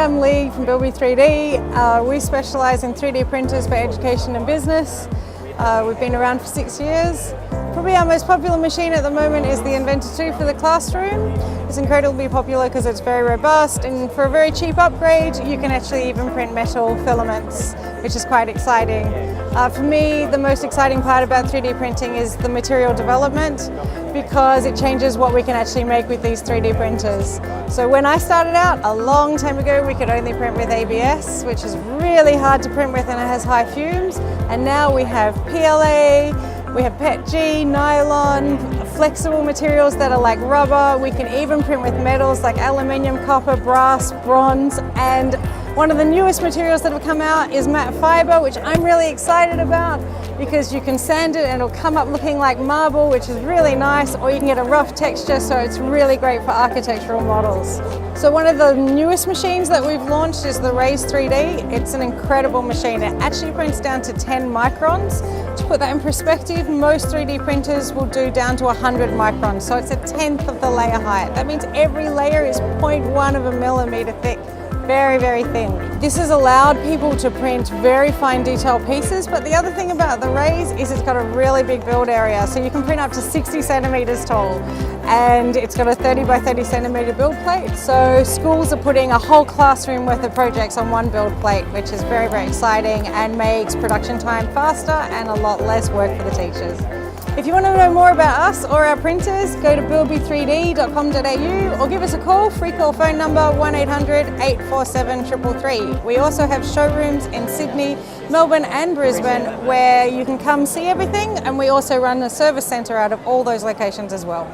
I'm Lee from Bilby 3D. We specialise in 3D printers for education and business. We've been around for 6 years. Probably our most popular machine at the moment is the Inventor 2 for the classroom. It's incredibly popular because it's very robust, and for a very cheap upgrade you can actually even print metal filaments, which is quite exciting. For me, the most exciting part about 3D printing is the material development, because it changes what we can actually make with these 3D printers. So when I started out a long time ago, we could only print with ABS, which is really hard to print with and it has high fumes. And now we have PLA, we have PETG, nylon, flexible materials that are like rubber. We can even print with metals like aluminium, copper, brass, bronze, and one of the newest materials that have come out is matte fibre, which I'm really excited about because you can sand it and it'll come up looking like marble, which is really nice, or you can get a rough texture, so it's really great for architectural models. So one of the newest machines that we've launched is the Raise 3D. It's an incredible machine. It actually prints down to 10 microns. To put that in perspective, most 3D printers will do down to 100 microns, so it's a tenth of the layer height. That means every layer is 0.1 of a millimeter thick. Very, very thin. This has allowed people to print very fine detail pieces, but the other thing about the Raise is it's got a really big build area, so you can print up to 60 centimeters tall, and it's got a 30 by 30 centimeter build plate. So schools are putting a whole classroom worth of projects on one build plate, which is very, very exciting and makes production time faster and a lot less work for the teachers. If you want to know more about us or our printers, go to bilby3d.com.au or give us a call. Free call phone number 1-800-847-333. We also have showrooms in Sydney, Melbourne and Brisbane where you can come see everything, and we also run a service centre out of all those locations as well.